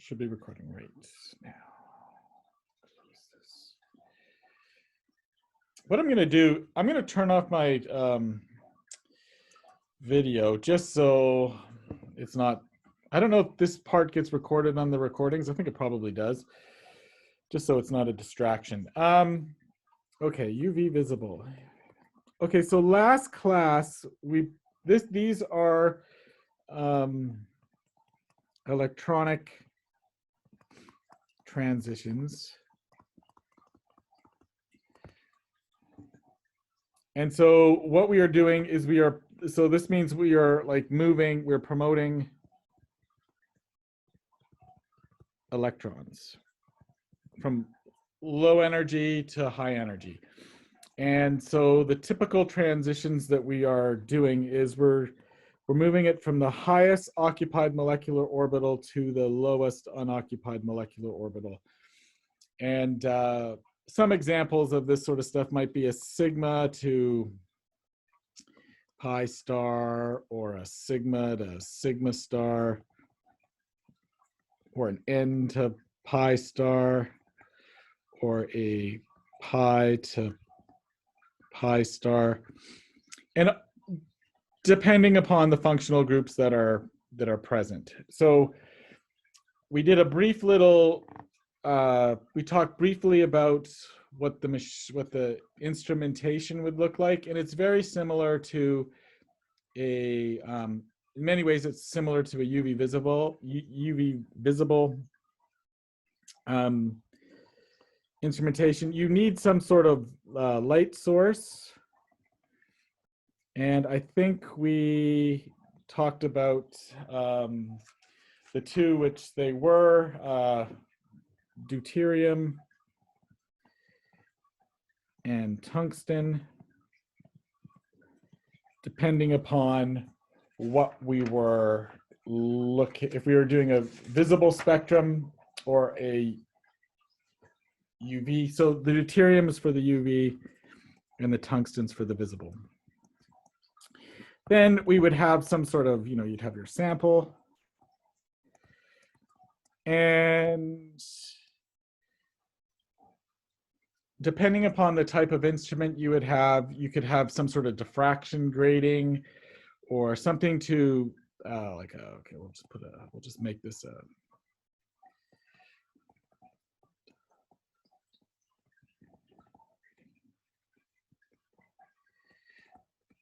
should be recording right now. What I'm going to do, I'm going to turn off my video just so it's not, I don't know if this part gets recorded on the recordings. I think it probably does, just so it's not a distraction. Okay, UV visible. Okay, so last class, these are electronic transitions. And so what we are doing is so this means we are like we're promoting electrons from low energy to high energy. And so the typical transitions that we are doing is we're moving it from the highest occupied molecular orbital to the lowest unoccupied molecular orbital. And some examples of this sort of stuff might be a sigma to pi star, or a sigma to sigma star, or an n to pi star, or a pi to pi star, and depending upon the functional groups that are present. So we did a brief little we talked briefly about what the instrumentation would look like, and it's very similar to a in many ways it's similar to a UV visible instrumentation. You need some sort of light source, and I think we talked about the two, which they were deuterium and tungsten, depending upon what we were if we were doing a visible spectrum or a UV. So the deuterium is for the UV and the tungsten's for the visible. Then we would have some sort of, you'd have your sample, and depending upon the type of instrument you could have some sort of diffraction grading or something to okay, we'll just make this a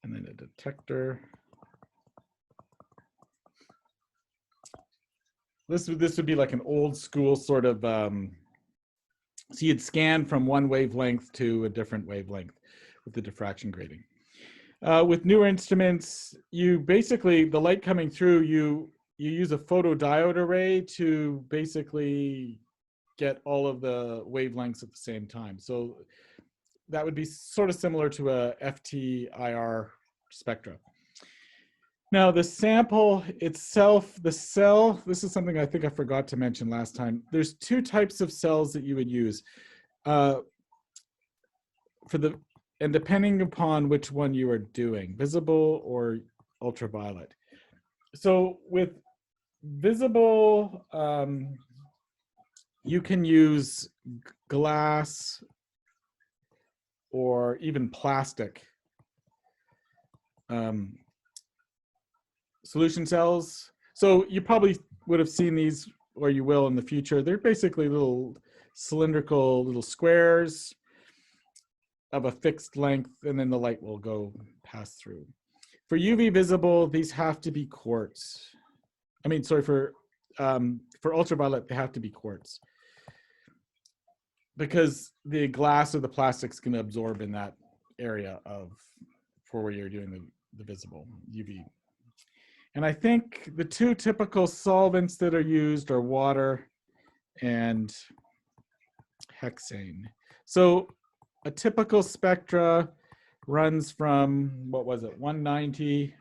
and then a detector. This would be like an old school sort of so you'd scan from one wavelength to a different wavelength with the diffraction grading. With newer instruments, you basically, the light coming through, you use a photodiode array to basically get all of the wavelengths at the same time. So that would be sort of similar to a FTIR spectra. Now the sample itself, the cell, this is something I think I forgot to mention last time. There's two types of cells that you would use and depending upon which one you are doing, visible or ultraviolet. So with visible, you can use glass or even plastic solution cells. So you probably would have seen these, or you will in the future. They're basically little cylindrical little squares of a fixed length, and then the light will pass through. For UV visible, these have to be quartz. I mean, sorry, for ultraviolet, they have to be quartz, because the glass or the plastic's going to absorb in that area for where you're doing the visible UV. And I think the two typical solvents that are used are water and hexane. So a typical spectra runs from, what was it, 190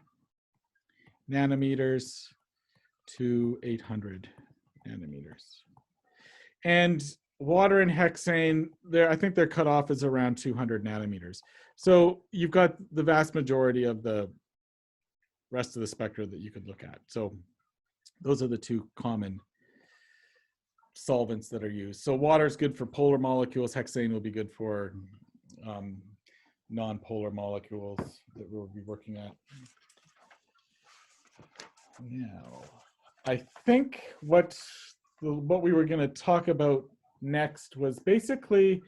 nanometers to 800 nanometers. And water and hexane, I think their cutoff is around 200 nanometers. So you've got the vast majority of the rest of the spectra that you could look at. So those are the two common solvents that are used. So water is good for polar molecules. Hexane will be good for non-polar molecules that we'll be working at. Now, I think what we were going to talk about next was basically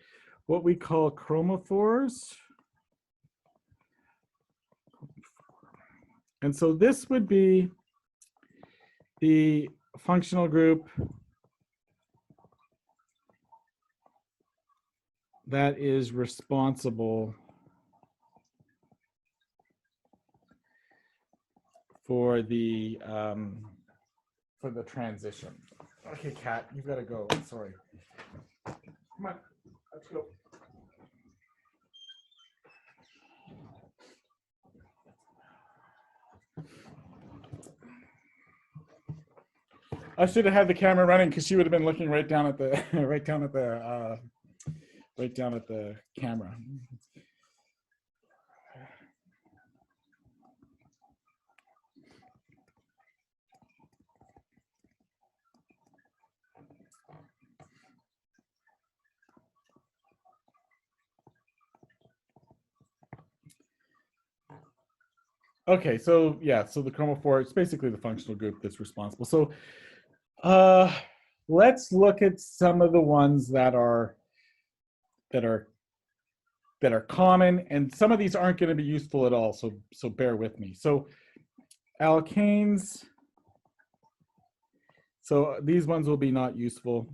what we call chromophores. And so this would be the functional group that is responsible for the transition. Okay, Kat, you've got to go. Sorry. Come on, let's go. I should have had the camera running because she would have been looking right down at the right down at the camera. Okay, so yeah, so the chromophore, it's basically the functional group that's responsible. So let's look at some of the ones that are common, and some of these aren't going to be useful at all, so bear with me. So alkanes, so these ones will be not useful.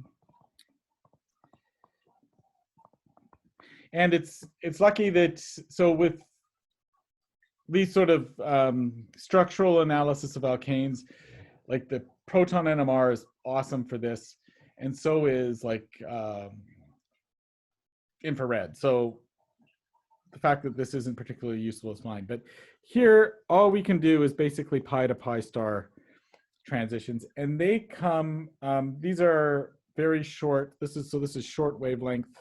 And it's lucky that, so with these sort of structural analysis of alkanes, like the proton NMR is awesome for this, and so is like infrared. So the fact that this isn't particularly useful is fine. But here, all we can do is basically pi to pi star transitions, and they come. These are very short. This is short wavelength.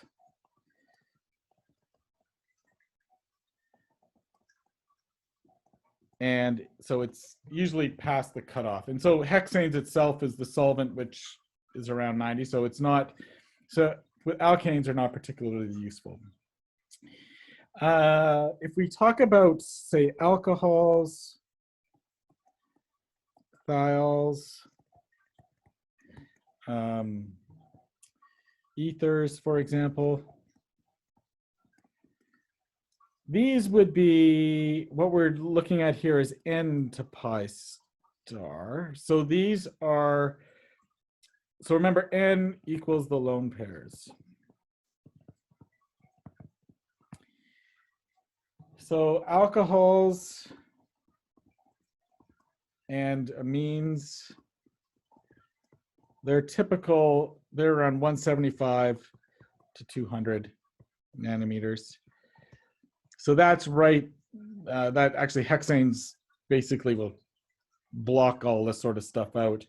And so it's usually past the cutoff. And so hexanes itself is the solvent, which is around 90. So it's not, so with alkanes are not particularly useful. If we talk about, say, alcohols, thiols, ethers, for example, these would be, what we're looking at here is n to pi star. So these are, so remember n equals the lone pairs. So alcohols and amines, they're typical, they're around 175 to 200 nanometers. So that's right, that actually hexanes basically will block all this sort of stuff out.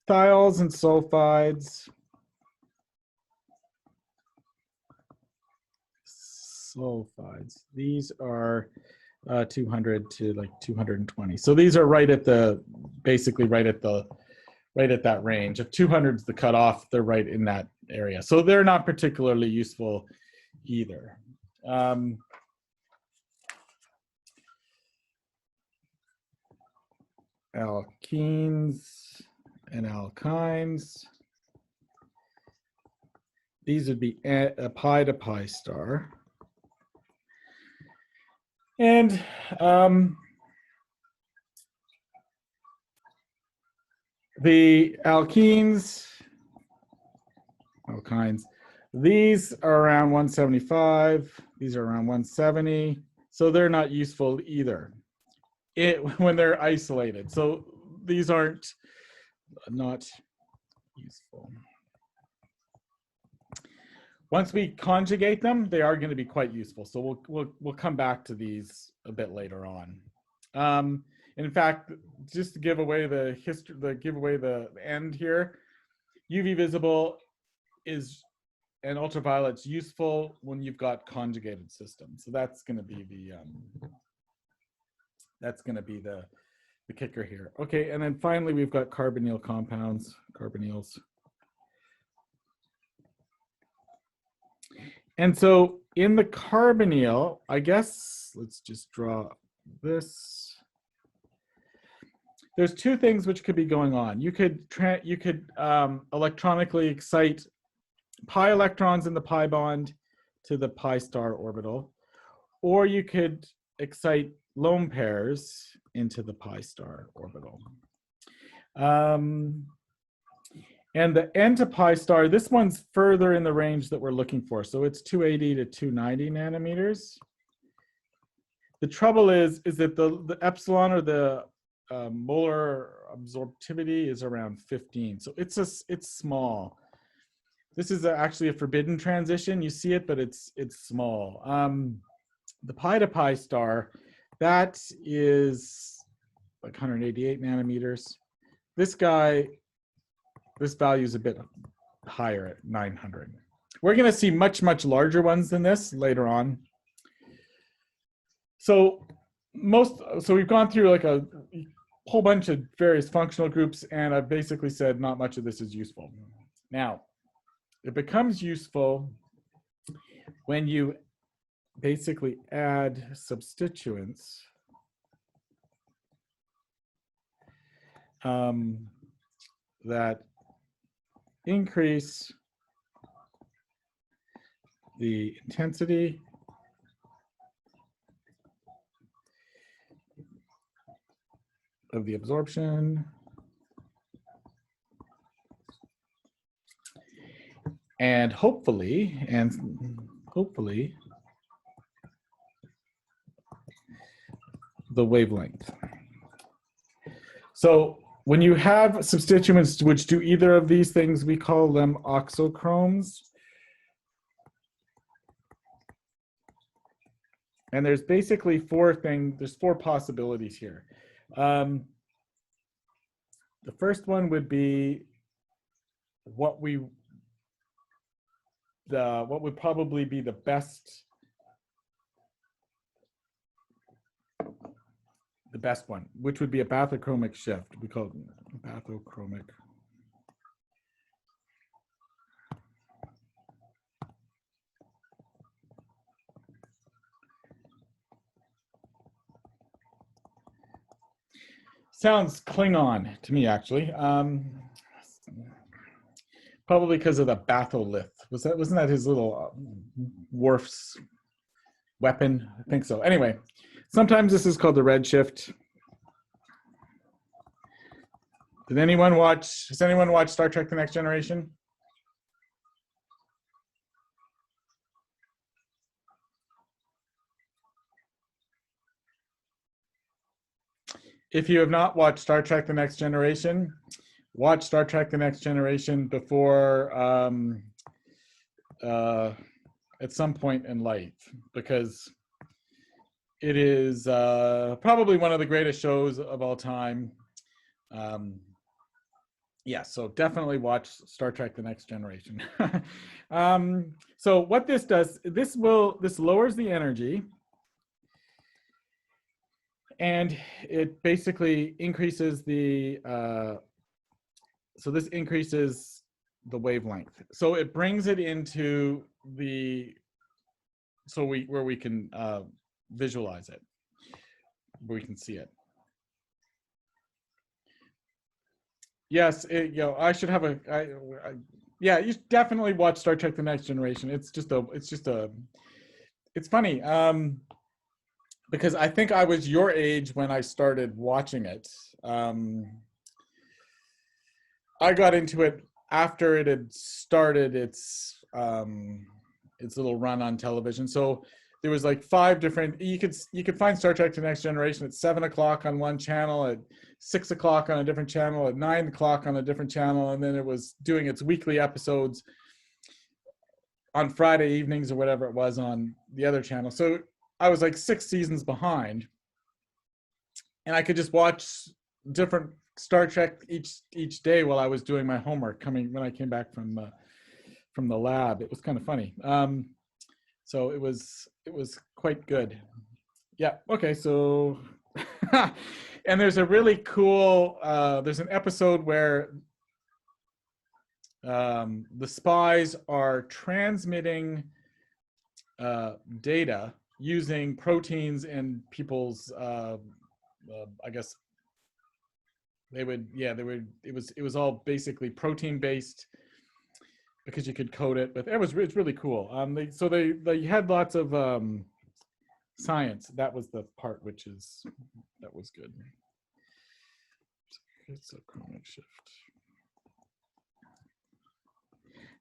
Thiols and sulfides. These are 200 to like 220. So these are right at the, basically right at that range. If 200 is the cutoff, they're right in that area. So they're not particularly useful either. Alkenes and alkynes. These would be a pi to pi star. And the alkynes, these are around 175. These are around 170. So they're not useful either when they're isolated. So these aren't not useful. Once we conjugate them, they are going to be quite useful. So we'll come back to these a bit later on. In fact, just to give away the history, the end here, UV visible is, and ultraviolet's useful when you've got conjugated systems. So that's going to be the kicker here. Okay, and then finally we've got carbonyl compounds, carbonyls. And so in the carbonyl, I guess, let's just draw this. There's two things which could be going on. You could electronically excite pi electrons in the pi bond to the pi star orbital, or you could excite lone pairs into the pi star orbital. And the n to pi star, this one's further in the range that we're looking for. So it's 280 to 290 nanometers. The trouble is that the epsilon, or the molar absorptivity, is around 15. So it's small. This is actually a forbidden transition. You see it, but it's small. The pi to pi star, that is like 188 nanometers. This guy, this value is a bit higher at 900. We're going to see much, much larger ones than this later on. So we've gone through like a whole bunch of various functional groups, and I've basically said not much of this is useful. Now, it becomes useful when you basically add substituents that increase the intensity of the absorption and hopefully the wavelength. So when you have substituents which do either of these things, we call them oxochromes. And there's basically there's four possibilities here. The first one would be what would probably be the best one, which would be a bathochromic shift. We call it bathochromic. Sounds Klingon to me, actually. Probably because of the batholith. Wasn't that his little Worf's weapon? I think so. Anyway, sometimes this is called the redshift. Has anyone watched Star Trek: The Next Generation? If you have not watched Star Trek: The Next Generation, watch Star Trek: The Next Generation before at some point in life, because it is probably one of the greatest shows of all time. Yeah, so definitely watch Star Trek: The Next Generation. So what this does, this lowers the energy, and it basically increases the so this increases the wavelength. So it brings it into the where we can visualize it, where we can see it. Yes, I should have yeah, you should definitely watch Star Trek: The Next Generation. It's funny because I think I was your age when I started watching it. I got into it after it had started its little run on television. So there was like 5 different. You could find Star Trek: The Next Generation at 7 o'clock on one channel, at 6 o'clock on a different channel, at 9 o'clock on a different channel, and then it was doing its weekly episodes on Friday evenings or whatever it was on the other channel. So I was like 6 seasons behind, and I could just watch different Star Trek each day while I was doing my homework. When I came back from the lab, it was kind of funny. So it was quite good. Yeah. Okay. So, and there's a really cool. There's an episode where the spies are transmitting data using proteins and people's, I guess they would, yeah, it was all basically protein based because you could code it, but it's really cool. They had lots of science. That was the part that was good. It's a chromic shift.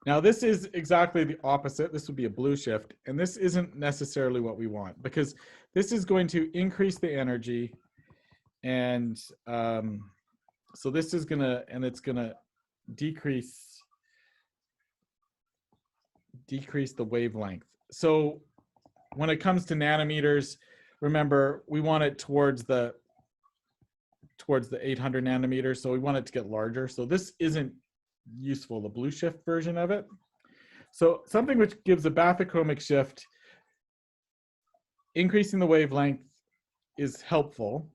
Now this is exactly the opposite. This would be a blue shift, and this isn't necessarily what we want because this is going to increase the energy, and so this is gonna, and it's gonna decrease the wavelength. So when it comes to nanometers, remember we want it towards the 800 nanometers, so we want it to get larger. So this isn't useful, the blue shift version of it. So something which gives a bathochromic shift, increasing the wavelength is helpful.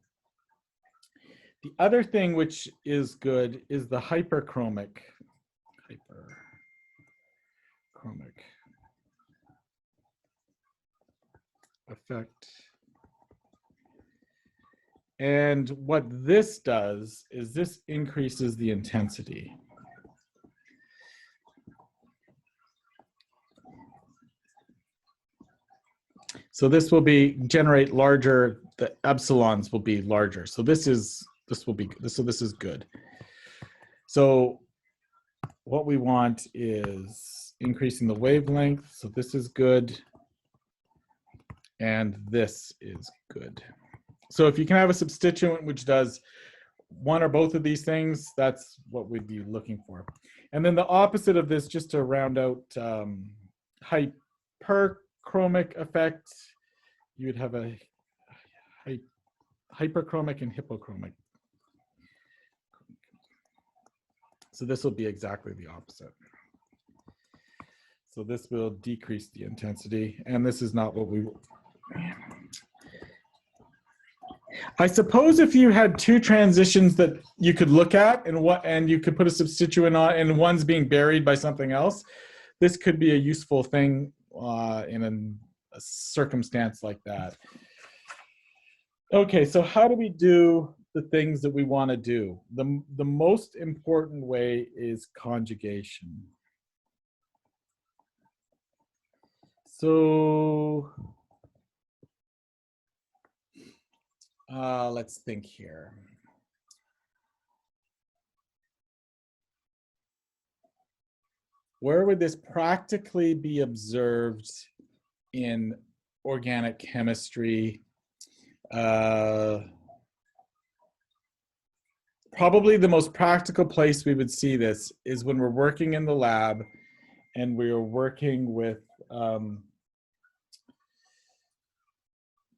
The other thing which is good is the hyperchromic effect. And what this does is this increases the intensity. So this will generate larger, the epsilons will be larger. So this is good. So what we want is increasing the wavelength. So this is good. And this is good. So if you can have a substituent which does one or both of these things, that's what we'd be looking for. And then the opposite of this, just to round out hyperchromic effect, you'd have a hyperchromic and hypochromic. So this will be exactly the opposite. So this will decrease the intensity, and this is not what we. I suppose if you had two transitions that you could look at and you could put a substituent on and one's being buried by something else, this could be a useful thing in a circumstance like that. Okay, so how do we do the things that we want to do? The most important way is conjugation. So let's think here. Where would this practically be observed in organic chemistry? Probably the most practical place we would see this is when we're working in the lab and we are working with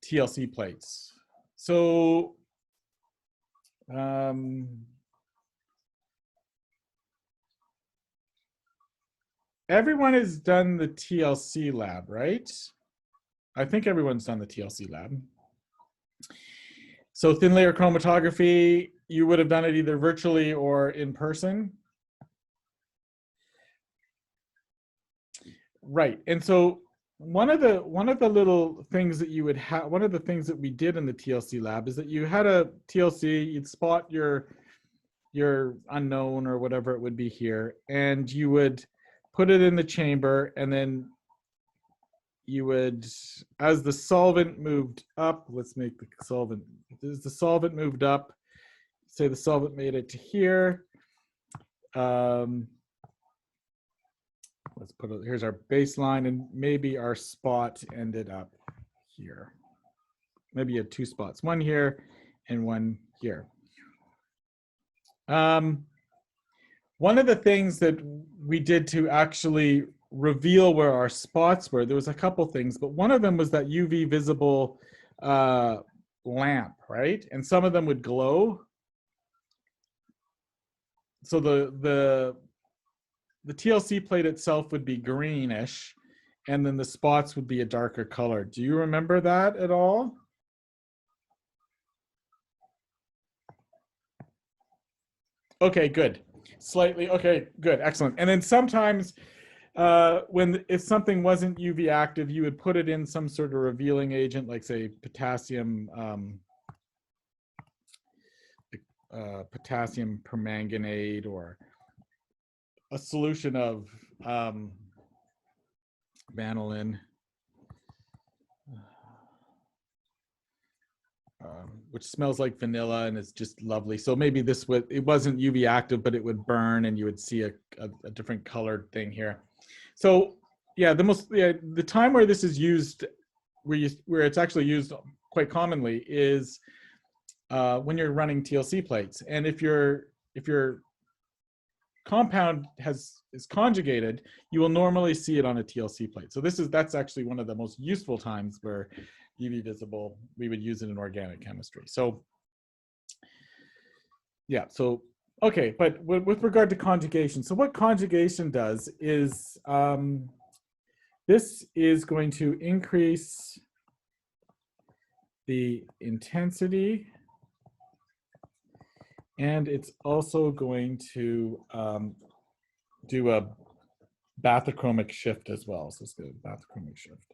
TLC plates. So everyone has done the TLC lab, right? I think everyone's done the TLC lab. So thin layer chromatography, you would have done it either virtually or in person. Right, and so one of the little things that you would have, one of the things that we did in the TLC lab is that you had a TLC, you'd spot your unknown or whatever it would be here, and you would put it in the chamber, and then you would, as the solvent moved up, let's make the solvent, as the solvent moved up, say the solvent made it to here, let's put it, here's our baseline, and maybe our spot ended up here. Maybe you had two spots, one here and one here. One of the things that we did to actually reveal where our spots were, there was a couple things, but one of them was that UV visible lamp, right? And some of them would glow. So the TLC plate itself would be greenish, and then the spots would be a darker color. Do you remember that at all? Okay, good. Slightly, okay, good, excellent. And then sometimes if something wasn't UV active, you would put it in some sort of revealing agent, like say potassium potassium permanganate, or a solution of vanillin, which smells like vanilla and is just lovely. So maybe this would, it wasn't UV active, but it would burn and you would see a different colored thing here. So yeah, the time where this is used, where it's actually used quite commonly, is when you're running TLC plates. And if your compound is conjugated, you will normally see it on a TLC plate. So that's actually one of the most useful times where UV visible, we would use it in organic chemistry. So yeah, so okay, but with regard to conjugation, so what conjugation does is this is going to increase the intensity, and it's also going to do a bathychromic shift as well. So let's go bathychromic shift.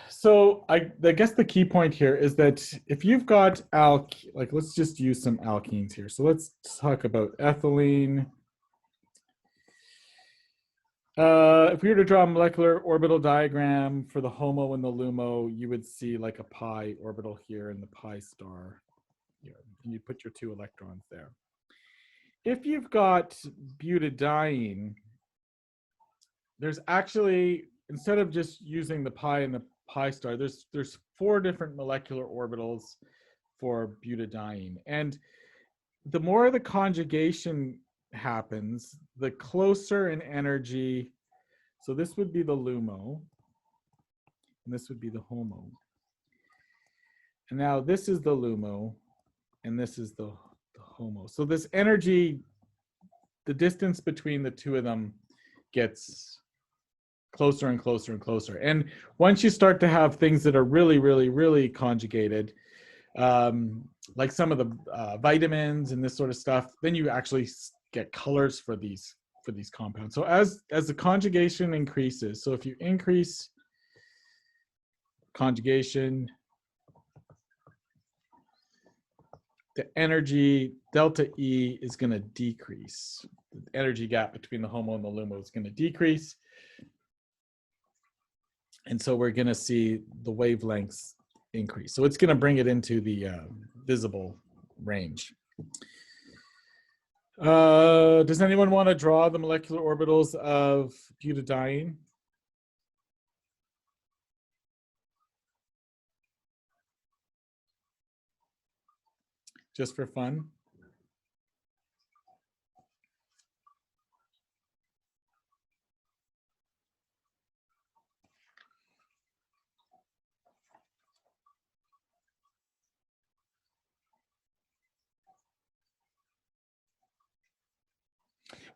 So I guess the key point here is that if you've got like let's just use some alkenes here. So let's talk about ethylene. If we were to draw a molecular orbital diagram for the HOMO and the LUMO, you would see like a pi orbital here and the pi star here. And you put your 2 electrons there. If you've got butadiene, there's actually, instead of just using the pi and the pi star, there's 4 different molecular orbitals for butadiene. And the more the conjugation happens, the closer in energy. So this would be the LUMO, and this would be the HOMO. And now this is the LUMO, and this is the HOMO. So this energy, the distance between the 2 of them gets closer and closer and closer. And once you start to have things that are really, really, really conjugated, like some of the vitamins and this sort of stuff, then you actually get colors for these compounds. So as the conjugation increases, so if you increase conjugation, the energy delta E is going to decrease. The energy gap between the HOMO and the LUMO is going to decrease. And so we're going to see the wavelengths increase. So it's going to bring it into the visible range. Does anyone want to draw the molecular orbitals of butadiene? Just for fun?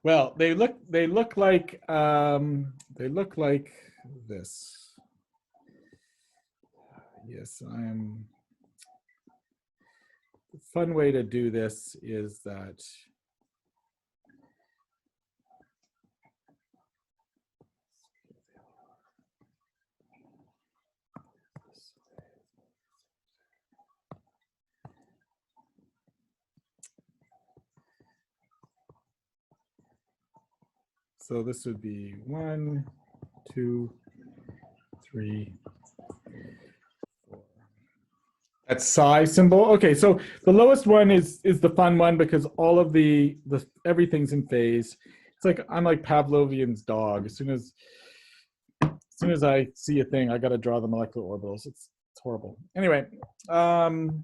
Well, they look like this. Yes, I'm. The fun way to do this is that so this would be 1, 2, 3, 4. That psi symbol. Okay, so the lowest one is the fun one because all of the everything's in phase. It's like I'm like Pavlovian's dog. As soon as I see a thing, I got to draw the molecular orbitals. It's horrible. Anyway, and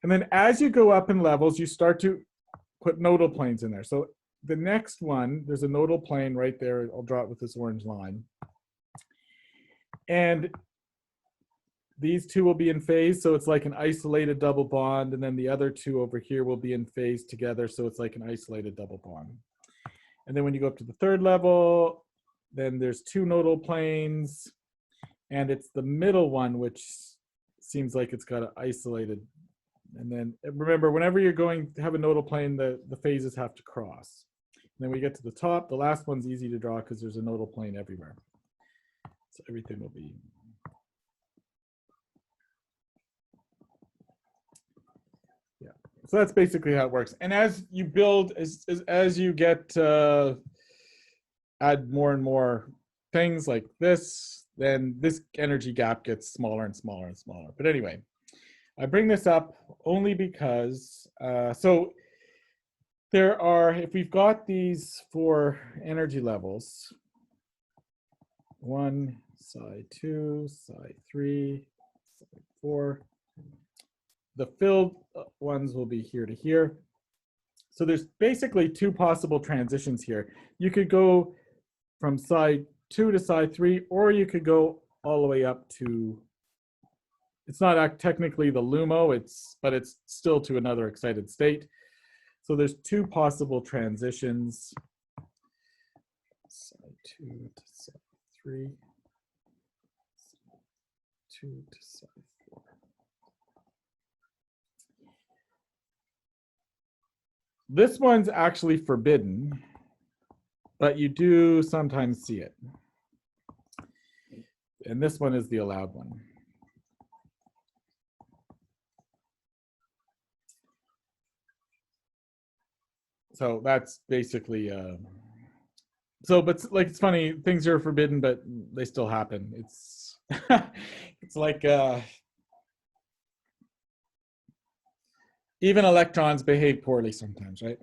then as you go up in levels, you start to put nodal planes in there. So the next one, there's a nodal plane right there. I'll draw it with this orange line. And these 2 will be in phase, so it's like an isolated double bond, and then the other 2 over here will be in phase together, so it's like an isolated double bond. And then when you go up to the 3rd level, then there's 2 nodal planes, and it's the middle one which seems like it's got an isolated And then remember, whenever you're going to have a nodal plane, the phases have to cross. And then we get to the top. The last one's easy to draw because there's a nodal plane everywhere. So everything will be. Yeah. So that's basically how it works. And as you build, as you get add more and more things like this, then this energy gap gets smaller and smaller and smaller. But anyway, I bring this up only because, so there are, if we've got these four energy levels, 1, psi 2, psi 3, psi 4, the filled ones will be here to here. So there's basically two possible transitions here. You could go from psi 2 to psi 3, or you could go all the way up to, it's not technically the LUMO, but it's still to another excited state. So there's two possible transitions, psi 2 to psi 3, psi 2 to psi 4. This one's actually forbidden, but you do sometimes see it. And this one is the allowed one. So that's basically, so, but like, it's funny, things are forbidden, but they still happen. It's, it's like, even electrons behave poorly sometimes, right?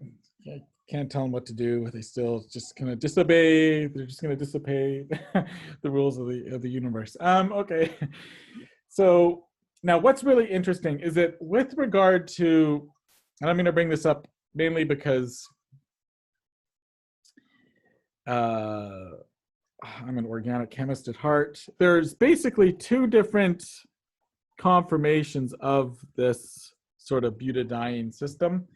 I can't tell them what to do. They still just kind of disobey. They're just going to dissipate the rules of the universe. Okay. So now what's really interesting is that with regard to, and I'm going to bring this up mainly because I'm an organic chemist at heart. There's basically two different conformations of this sort of butadiene system.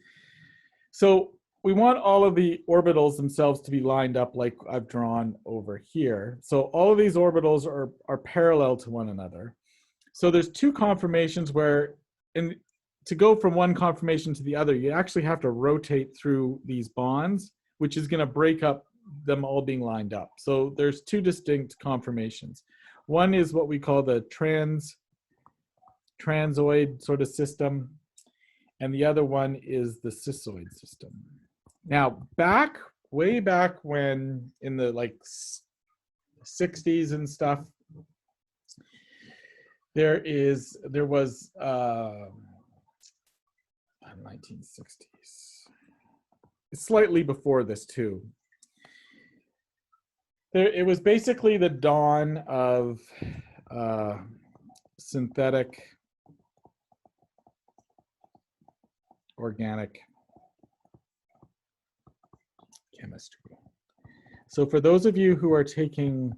So we want all of the orbitals themselves to be lined up like I've drawn over here. So all of these orbitals are parallel to one another. So there's two conformations where, to go from one conformation to the other, you actually have to rotate through these bonds, which is going to break up them all being lined up. So there's two distinct conformations. One is what we call the transoid sort of system, and the other one is the cissoid system. Now, way back when, in the like 60s and stuff, there was 1960s, slightly before this too. It was basically the dawn of synthetic organic chemistry. So for those of you who are taking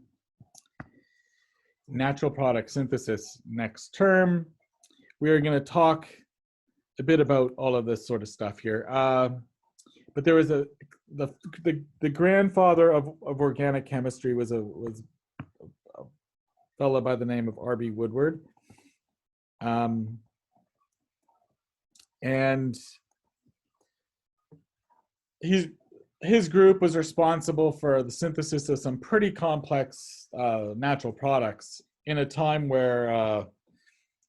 natural product synthesis next term, we are going to talk a bit about all of this sort of stuff here. But there was the grandfather of organic chemistry was a fellow by the name of R.B. Woodward. And his group was responsible for the synthesis of some pretty complex natural products in a time where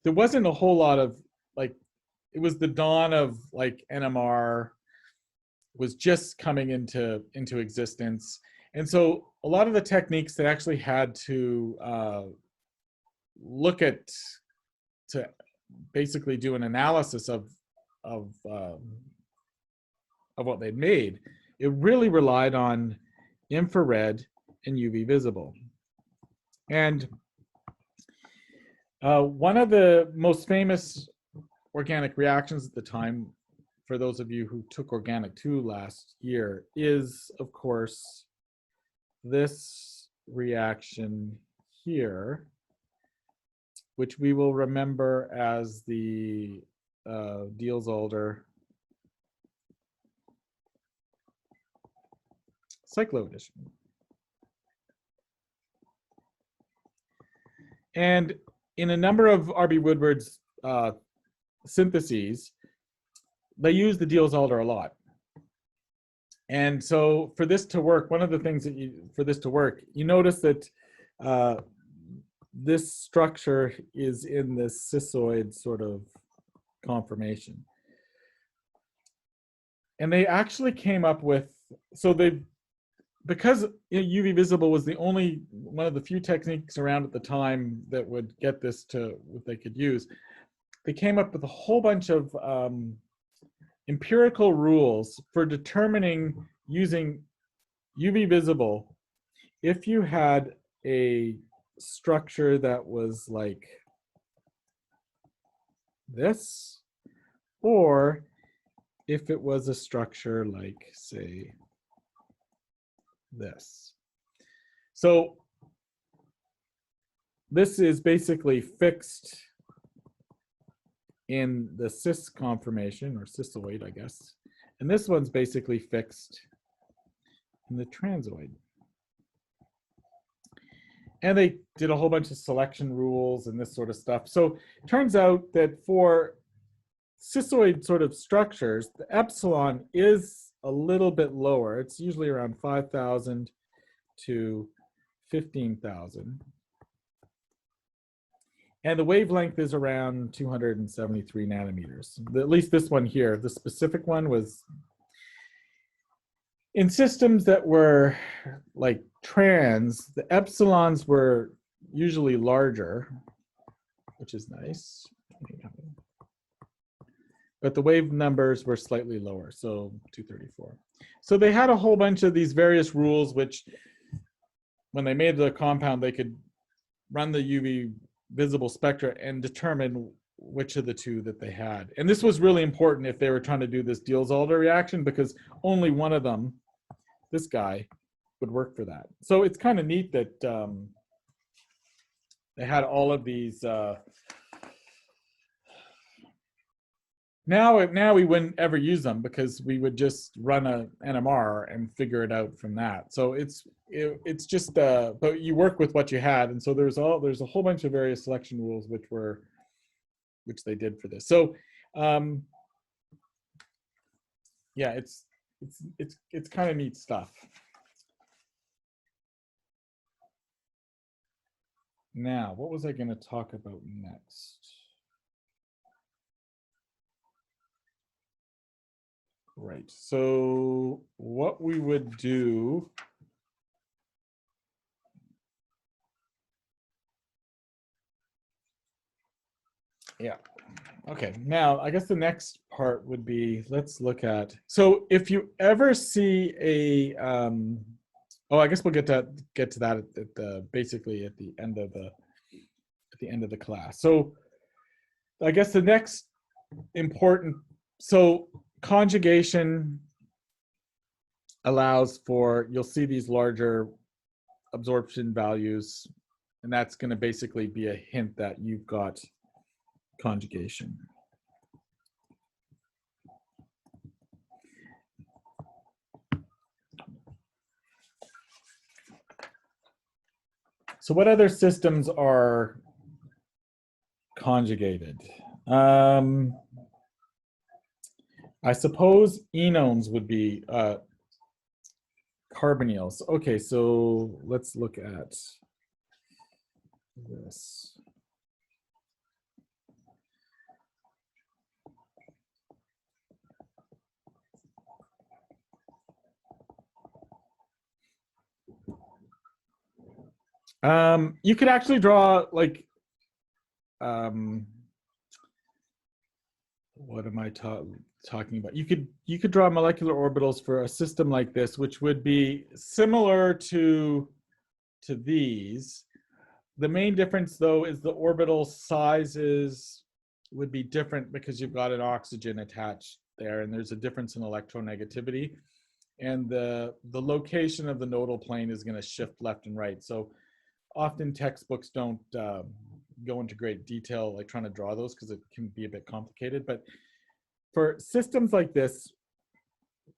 there wasn't a whole lot of, like, it was the dawn of like NMR was just coming into existence. And so a lot of the techniques that actually had to look at, to basically do an analysis of what they'd made, it really relied on infrared and UV visible. And one of the most famous organic reactions at the time, for those of you who took Organic 2 last year, is, of course, this reaction here, which we will remember as the Diels-Alder cycloaddition. And in a number of R.B. Woodward's syntheses, they use the Diels-Alder a lot. And so for this to work, one of the things that for this to work, you notice that this structure is in this cissoid sort of conformation. And they actually came up with, so because UV visible was the only one of the few techniques around at the time that would get this to what they could use, they came up with a whole bunch of empirical rules for determining using UV visible if you had a structure that was like this, or if it was a structure like, say, this. So this is basically fixed in the cis conformation, or cissoid, I guess. And this one's basically fixed in the transoid. And they did a whole bunch of selection rules and this sort of stuff. So it turns out that for cissoid sort of structures, the epsilon is a little bit lower. It's usually around 5,000 to 15,000. And the wavelength is around 273 nanometers. At least this one here, the specific one, was in systems that were like trans, the epsilons were usually larger, which is nice. But the wave numbers were slightly lower, so 234. So they had a whole bunch of these various rules, which when they made the compound, they could run the UV visible spectra and determine which of the two that they had. And this was really important if they were trying to do this Diels-Alder reaction, because only one of them, this guy, would work for that. So it's kind of neat that they had all of these. Now we wouldn't ever use them because we would just run a NMR and figure it out from that. So it's just but you work with what you had, and so there's a whole bunch of various selection rules which they did for this. So yeah, it's kind of neat stuff. Now, what was I going to talk about next? Right, so what we would do, yeah, okay, now I guess the next part would be, let's look at, so if you ever see a, oh, I guess we'll get to that at the basically at the end of the class. So I guess the next important, so conjugation allows for, you'll see these larger absorption values, and that's going to basically be a hint that you've got conjugation. So what other systems are conjugated? I suppose enones would be carbonyls. Okay, so let's look at this. You could actually draw like, what am I talking about? You could draw molecular orbitals for a system like this, which would be similar to these. The main difference, though, is the orbital sizes would be different because you've got an oxygen attached there, and there's a difference in electronegativity, and the location of the nodal plane is going to shift left and right. So often textbooks don't go into great detail like trying to draw those because it can be a bit complicated. But for systems like this,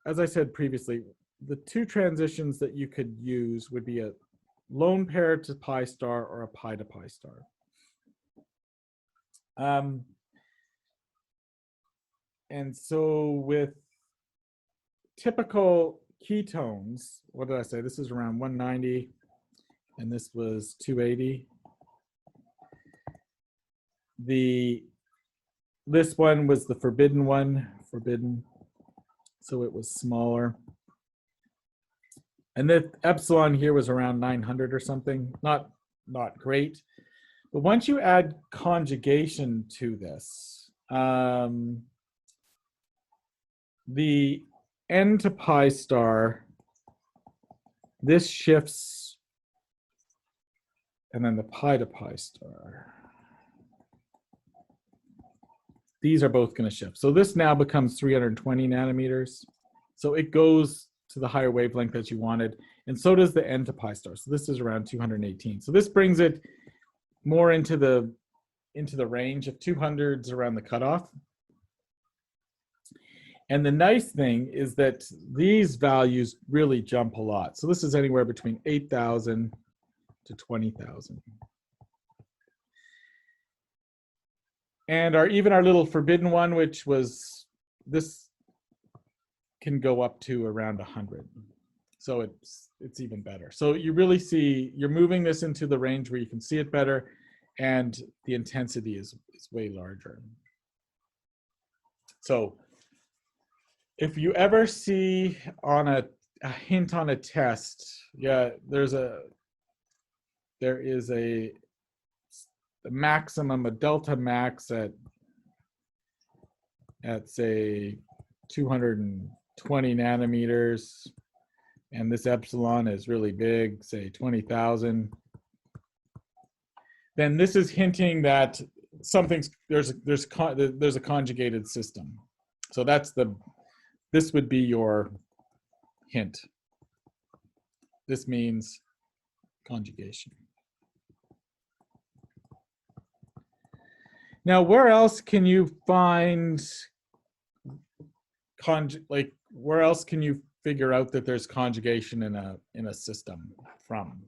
as I said previously, the two transitions that you could use would be a lone pair to pi star or a pi to pi star. And so with typical ketones, what did I say? This is around 190, and this was 280. This one was the forbidden one, so it was smaller. And the epsilon here was around 900 or something, not great. But once you add conjugation to this, the n to pi star, this shifts, and then the pi to pi star. These are both going to shift. So this now becomes 320 nanometers. So it goes to the higher wavelength that you wanted. And so does the n to pi star. So this is around 218. So this brings it more into the range of 200s around the cutoff. And the nice thing is that these values really jump a lot. So this is anywhere between 8,000 to 20,000. And even our little forbidden one, which was this, can go up to around 100. So it's even better. So you really see, you're moving this into the range where you can see it better, and the intensity is way larger. So if you ever see on a hint on a test, yeah, there is a maximum, a delta max at say 220 nanometers, and this epsilon is really big, say 20,000, then this is hinting that there's a conjugated system. So this would be your hint. This means conjugation. Now, where else can you find where else can you figure out that there's conjugation in a system from?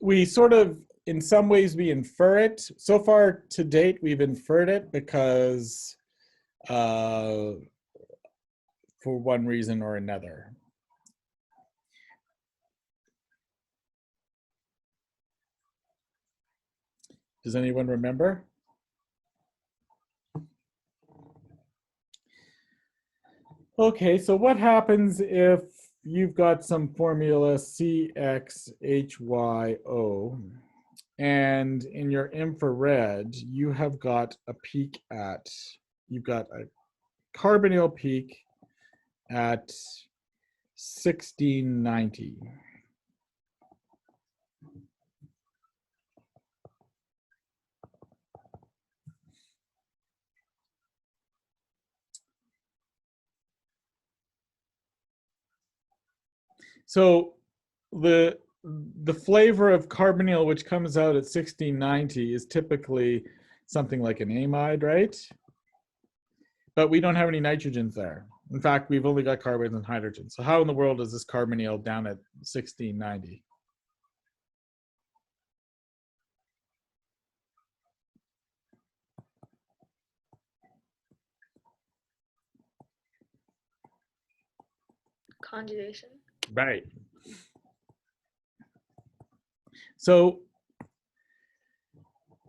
We sort of, in some ways, we infer it. So far to date, we've inferred it because for one reason or another. Does anyone remember? Okay, so what happens if you've got some formula CXHYO, and in your infrared, you have got a peak you've got a carbonyl peak at 1690. So the flavor of carbonyl, which comes out at 1690, is typically something like an amide, right? But we don't have any nitrogens there. In fact, we've only got carbons and hydrogens. So how in the world is this carbonyl down at 1690? Conjugation. Right. So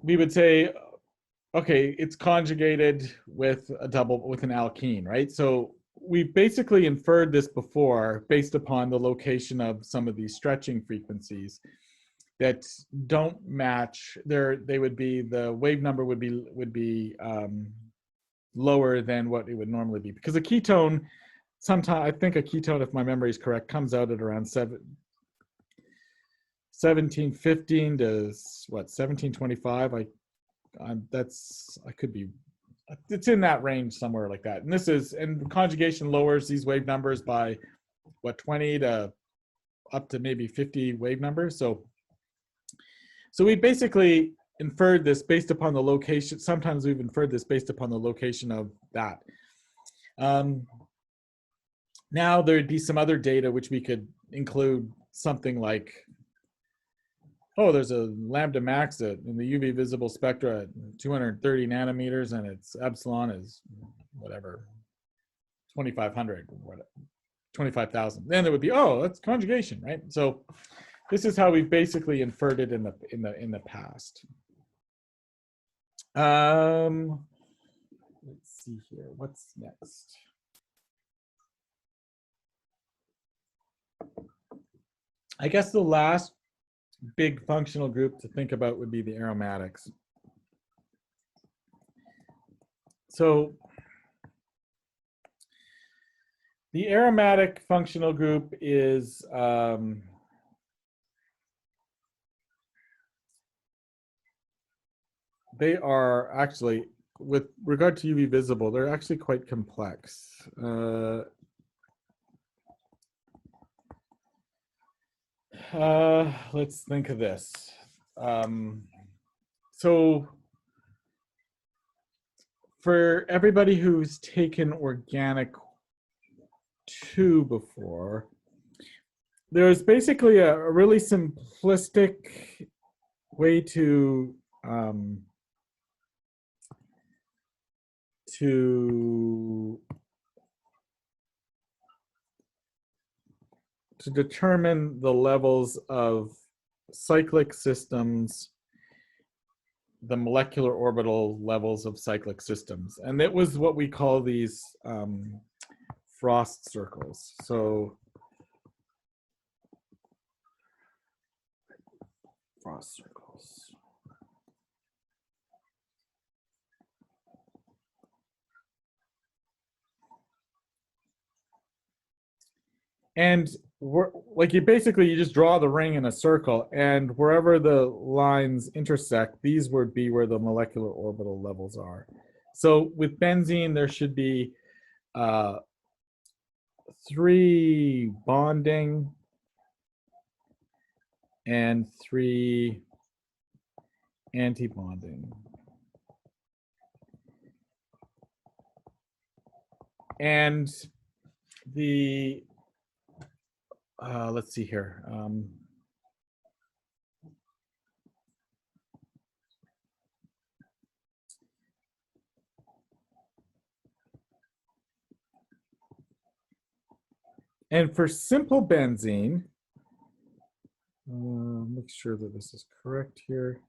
we would say, okay, it's conjugated with an alkene, right? So we basically inferred this before based upon the location of some of these stretching frequencies that don't match. They would be, the wave number would be lower than what it would normally be, because a ketone, sometimes, I think a ketone, if my memory is correct, comes out at around 1715 to what, 1725. I could be, it's in that range somewhere like that. And conjugation lowers these wave numbers by what, 20 to up to maybe 50 wave numbers. So we basically inferred this based upon the location. Sometimes we've inferred this based upon the location of that. Now there'd be some other data which we could include, something like, oh, there's a lambda max in the UV visible spectra at 230 nanometers, and its epsilon is whatever, 2,500, 25,000. Then there would be, oh, that's conjugation, right? So this is how we basically inferred it in the past. Let's see here. What's next? I guess the last big functional group to think about would be the aromatics. So the aromatic functional group is they are actually, with regard to UV visible, they're actually quite complex. Let's think of this. So for everybody who's taken organic 2 before, there's basically a really simplistic way to determine the levels of cyclic systems, the molecular orbital levels of cyclic systems. And it was what we call these frost circles. So frost circles. And like, you just draw the ring in a circle, and wherever the lines intersect, these would be where the molecular orbital levels are. So with benzene, there should be 3 bonding and 3 anti-bonding. And the let's see here. And for simple benzene, make sure that this is correct here.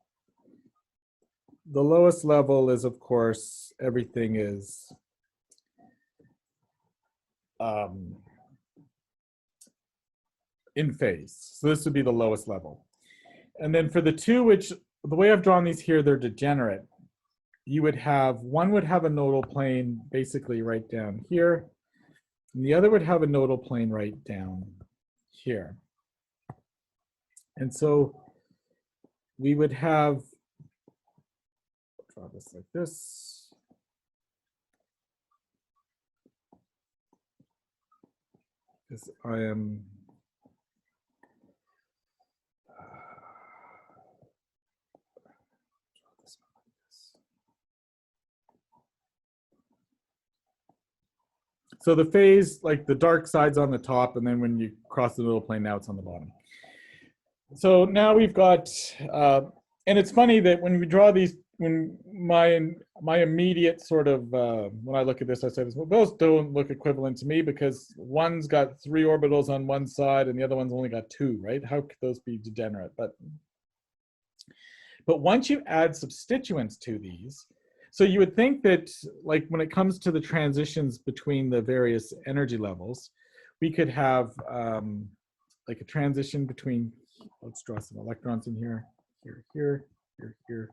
The lowest level is, of course, everything is in phase. So this would be the lowest level. And then for the 2, which the way I've drawn these here, they're degenerate. You would have, one would have a nodal plane basically right down here, and the other would have a nodal plane right down here. And so we would have, draw this like this. Because I am so the phase, like the dark side's on the top, and then when you cross the nodal plane, now it's on the bottom. So now we've got, and it's funny that when we draw these, when my immediate sort of, when I look at this, I say, well, those don't look equivalent to me, because one's got 3 orbitals on one side and the other one's only got 2, right? How could those be degenerate? But once you add substituents to these, so you would think that, like, when it comes to the transitions between the various energy levels, we could have like a transition between, let's draw some electrons in here, here, here, here, here,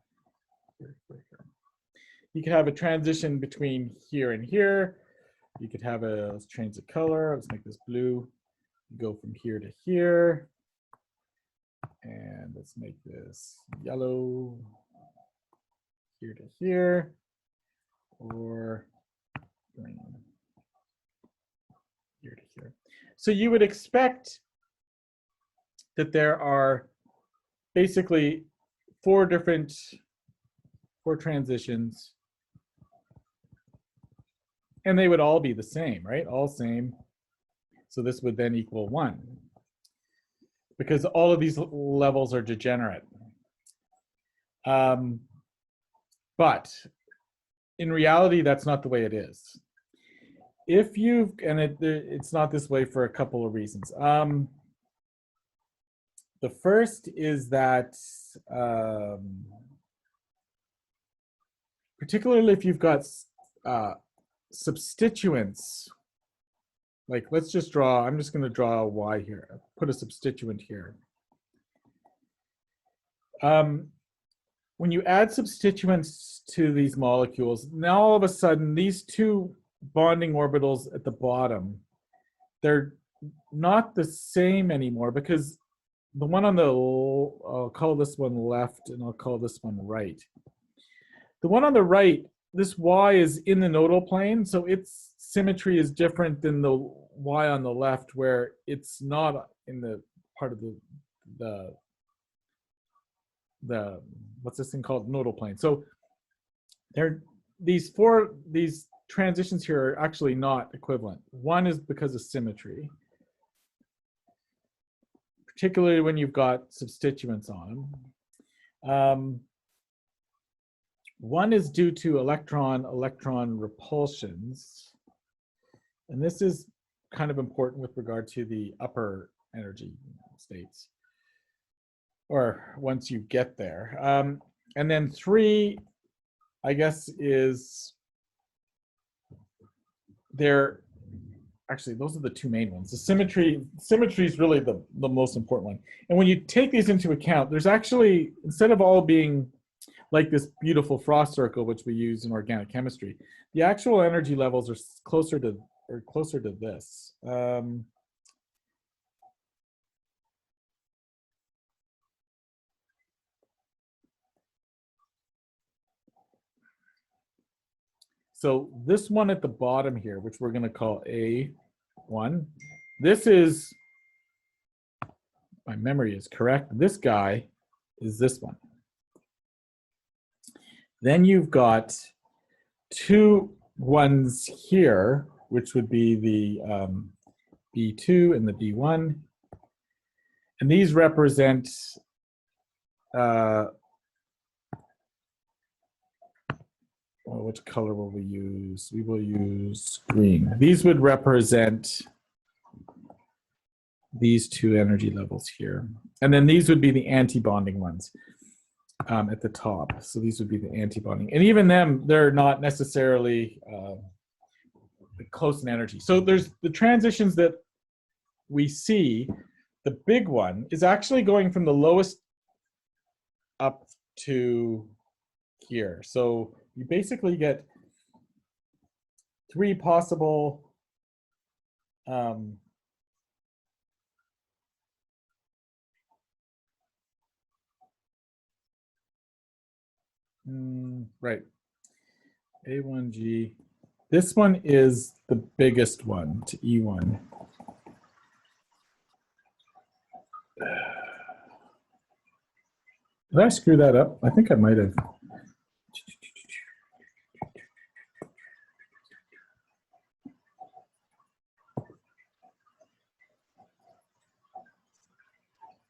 here, here, here. You could have a transition between here and here. You could have a, let's change the color. Let's make this blue. Go from here to here. And let's make this yellow. Here to here, or green here to here. So you would expect that there are basically four transitions, and they would all be the same, right? All same. So this would then equal 1, because all of these levels are degenerate. But in reality, that's not the way it is. If you've, and it's not this way for a couple of reasons. The first is that, particularly if you've got substituents, like let's just draw, I'm just going to draw a Y here, put a substituent here. When you add substituents to these molecules, now all of a sudden these two bonding orbitals at the bottom, they're not the same anymore, because the one on the, I'll call this one left and I'll call this one right. The one on the right, this Y is in the nodal plane, so its symmetry is different than the Y on the left, where it's not in the part of the what's this thing called, nodal plane. So these transitions here are actually not equivalent. One is because of symmetry, particularly when you've got substituents on them. One is due to electron repulsions, and this is kind of important with regard to the upper energy states, or once you get there. And then 3, I guess, is there. Actually, those are the two main ones. The symmetry is really the most important one. And when you take these into account, there's actually, instead of all being like this beautiful frost circle, which we use in organic chemistry, the actual energy levels are closer to this. So this one at the bottom here, which we're going to call A1, this is, my memory is correct, this guy is this one. Then you've got 2 ones here, which would be the B2 and the B1. And these represent well, which color will we use? We will use green. These would represent these 2 energy levels here. And then these would be the anti-bonding ones at the top. So these would be the anti-bonding. And even them, they're not necessarily close in energy. So there's the transitions that we see. The big one is actually going from the lowest up to here. So you basically get 3 possible right, A1G. This one is the biggest one to E1. Did I screw that up? I think I might have.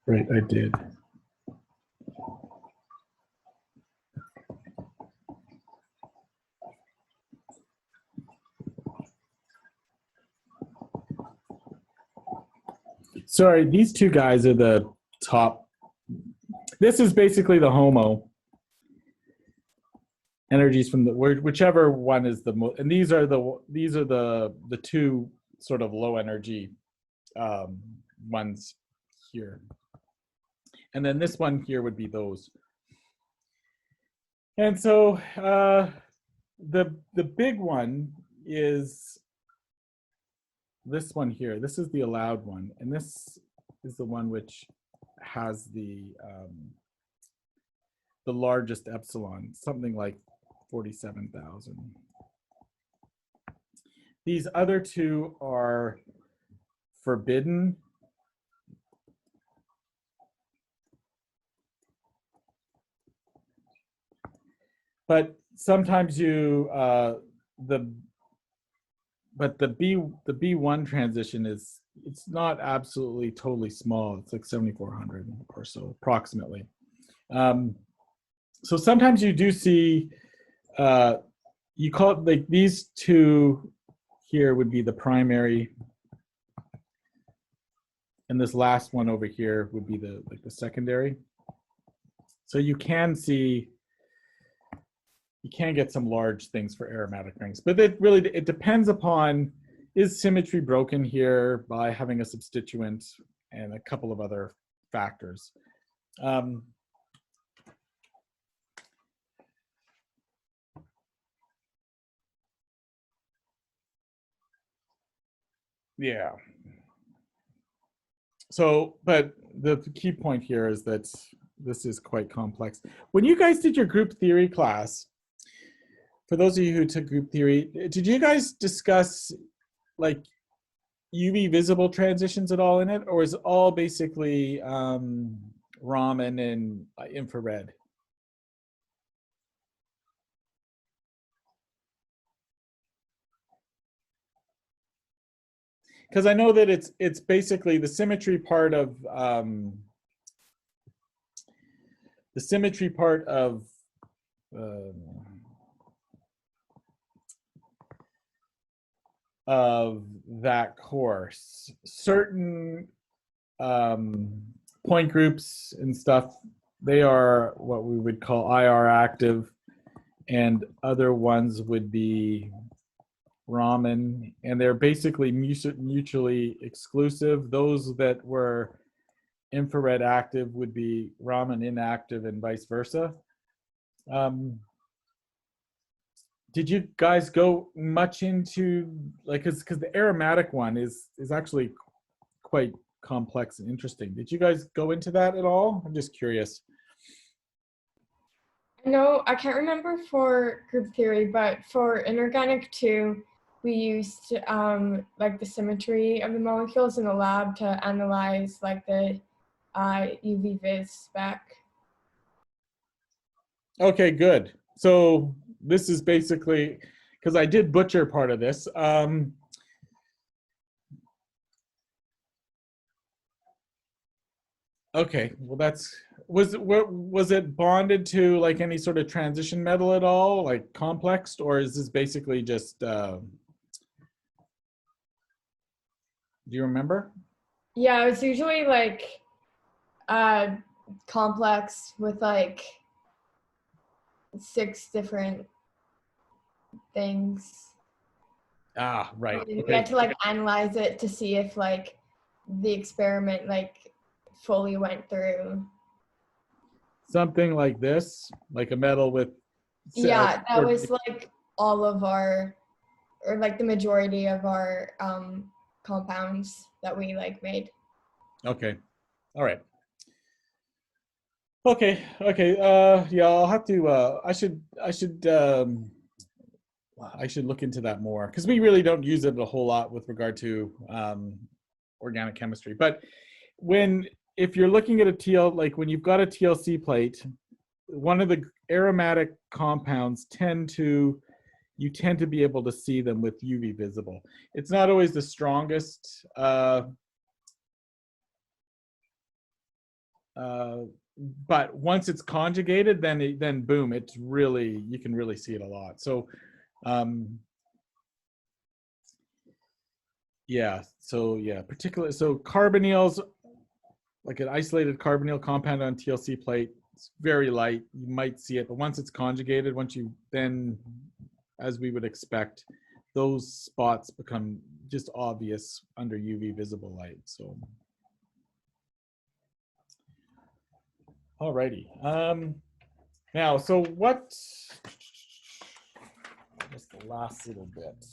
Right, I did. Sorry, these 2 guys are the top. This is basically the HOMO energies from the whichever one is the most, and these are the 2 sort of low energy ones here. And then this one here would be those. And so the big one is this one here. This is the allowed one, and this is the one which has the largest epsilon, something like 47,000. These other 2 are forbidden. But sometimes you the B1 transition it's not absolutely totally small. It's like 7,400 or so approximately. So sometimes you do see you call it like these two here would be the primary, and this last one over here would be the secondary. So you can see, you can get some large things for aromatic rings, but it depends upon, is symmetry broken here by having a substituent and a couple of other factors. Yeah. So, but the key point here is that this is quite complex. When you guys did your group theory class, for those of you who took group theory, did you guys discuss like UV visible transitions at all in it, or is it all basically Raman and infrared? Because I know that it's basically the symmetry part of that course. Certain point groups and stuff, they are what we would call IR active, and other ones would be Raman, and they're basically mutually exclusive. Those that were infrared active would be Raman inactive, and vice versa. Did you guys go much into like, because the aromatic one is actually quite complex and interesting. Did you guys go into that at all? I'm just curious. No, I can't remember for group theory, but for inorganic 2, we used like the symmetry of the molecules in the lab to analyze like the UV-Vis spec. Okay, good. So this is basically, because I did butcher part of this. Okay, well that's, was it bonded to like any sort of transition metal at all, like complexed, or is this basically just, do you remember? Yeah, it's usually like complex with like 6 different things. Ah, right. We Okay. had to like analyze it to see if like the experiment like fully went through. Something like this, like a metal with. Yeah, that was like all of our, or like the majority of our compounds that we like made. Okay. All right. Okay. Okay. Yeah, I'll have to. I should look into that more, because we really don't use it a whole lot with regard to organic chemistry. But if you're looking at a TL, like when you've got a TLC plate, one of the aromatic compounds you tend to be able to see them with UV visible. It's not always the strongest, but once it's conjugated, then boom, it's really, you can really see it a lot. So yeah, so carbonyls, like an isolated carbonyl compound on TLC plate, it's very light. You might see it, but once it's conjugated, then, as we would expect, those spots become just obvious under UV visible light. So, alrighty. Now, so just the last little bit.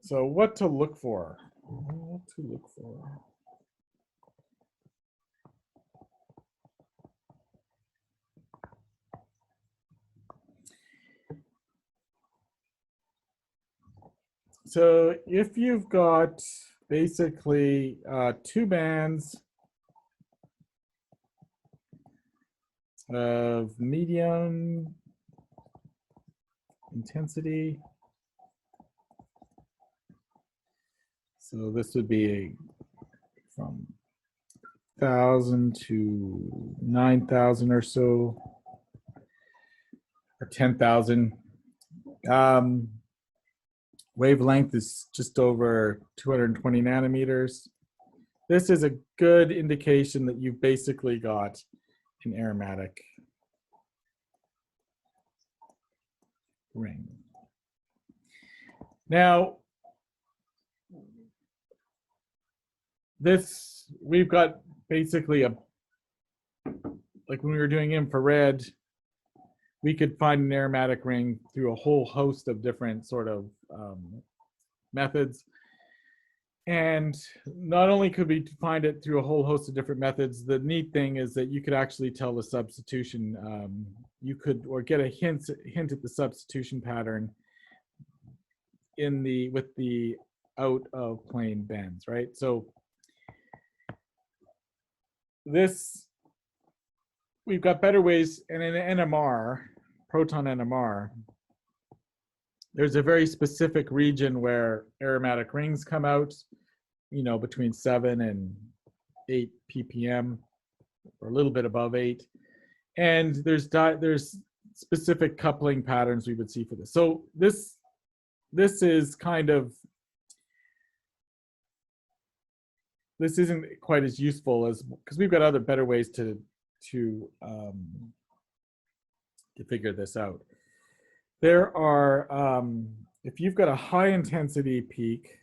So what to look for? What to look for? So if you've got basically two bands of medium intensity, so this would be from 1,000 to 9,000 or so, or 10,000. Wavelength is just over 220 nanometers. This is a good indication that you've basically got an aromatic ring. Now, we've got basically like when we were doing infrared, we could find an aromatic ring through a whole host of different sort of methods. And not only could we find it through a whole host of different methods, the neat thing is that you could actually tell the substitution. You could, or get a hint at the substitution pattern with the out of plane bands, right? So we've got better ways, and in NMR, proton NMR, there's a very specific region where aromatic rings come out, between 7 and 8 ppm, or a little bit above 8. And there's specific coupling patterns we would see for this. So this is kind of, this isn't quite as useful as, because we've got other better ways to figure this out. There are, if you've got a high intensity peak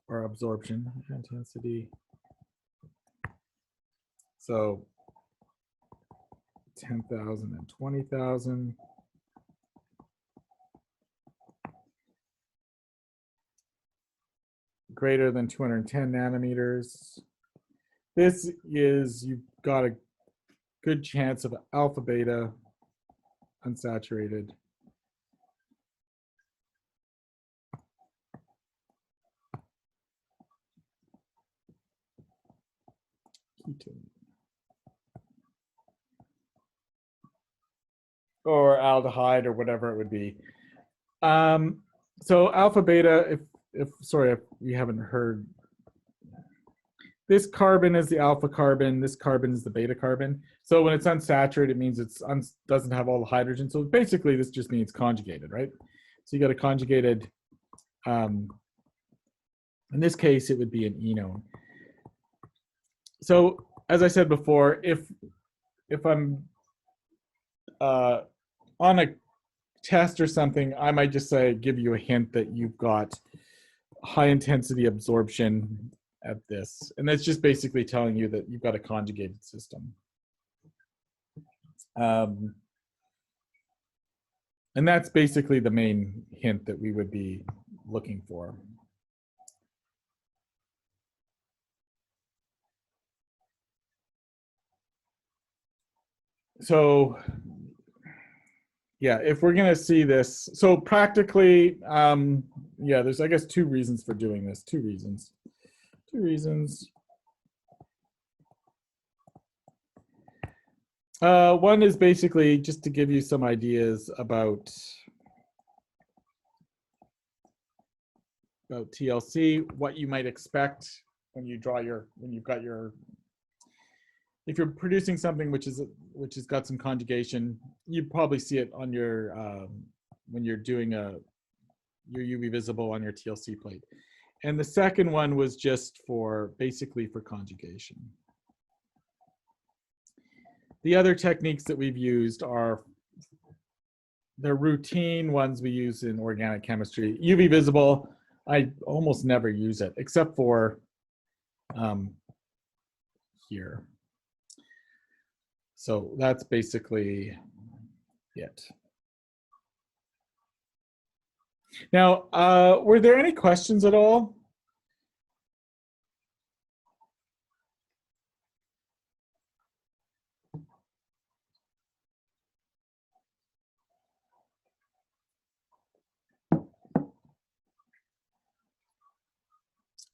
or absorption intensity, so 10,000 and 20,000, greater than 210 nanometers, you've got a good chance of alpha beta unsaturated ketone, or aldehyde, or whatever it would be. So alpha beta, if you haven't heard, this carbon is the alpha carbon, this carbon is the beta carbon. So when it's unsaturated, it means it doesn't have all the hydrogen. So basically this just means conjugated, right? So you got a conjugated, in this case, it would be an enone. So as I said before, if I'm on a test or something, I might just give you a hint that you've got high intensity absorption at this. And that's just basically telling you that you've got a conjugated system. And that's basically the main hint that we would be looking for. So yeah, if we're gonna see this, so practically, yeah, there's, I guess, two reasons for doing this. Two reasons. One is basically just to give you some ideas about TLC, what you might expect when you draw if you're producing something which has got some conjugation, you probably see it on your when you're doing your UV visible on your TLC plate. And the second one was just basically for conjugation. The other techniques that we've used are the routine ones we use in organic chemistry. UV visible, I almost never use it except for here. So that's basically it. Now, were there any questions at all?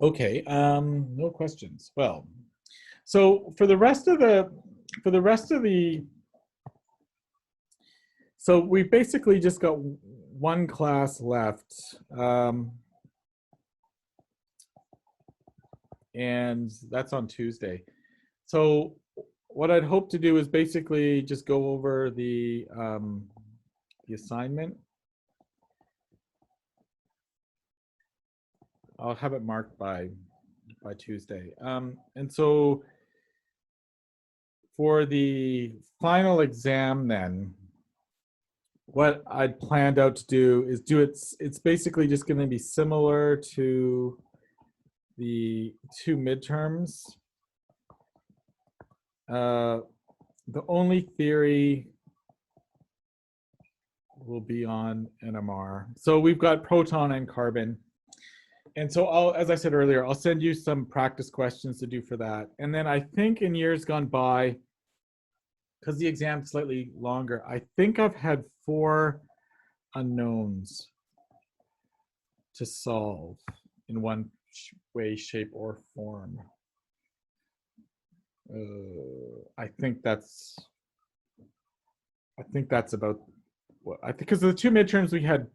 Okay, no questions. Well, so for the rest of the, so we've basically just got one class left. And that's on Tuesday. So what I'd hope to do is basically just go over the assignment. I'll have it marked by Tuesday. And so for the final exam then, what I'd planned out to do is it's basically just going to be similar to the two midterms. The only theory will be on NMR. So we've got proton and carbon. And so as I said earlier, I'll send you some practice questions to do for that. And then I think in years gone by, because the exam's slightly longer, I think I've had 4 unknowns to solve in one way, shape, or form. I think that's about what I think, because of the two midterms we had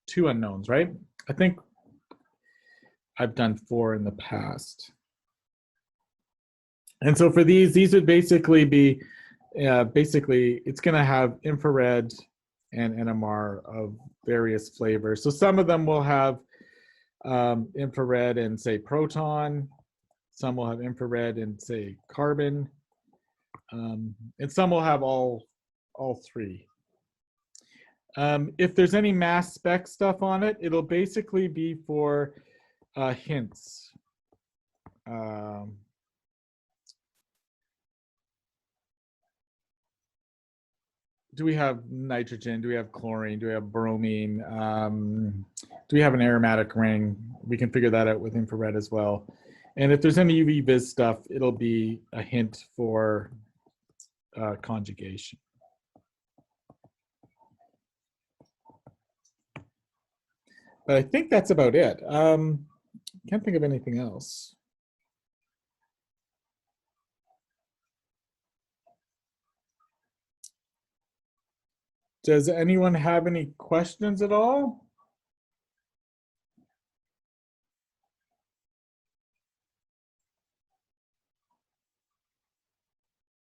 2 unknowns, right? I think I've done 4 in the past. And so for these would basically be, it's going to have infrared and NMR of various flavors. So some of them will have infrared and say proton. Some will have infrared and say carbon. And some will have all 3. If there's any mass spec stuff on it, it'll basically be for hints. Do we have nitrogen? Do we have chlorine? Do we have bromine? Do we have an aromatic ring? We can figure that out with infrared as well. And if there's any UV-Vis stuff, it'll be a hint for conjugation. But I think that's about it. Can't think of anything else. Does anyone have any questions at all?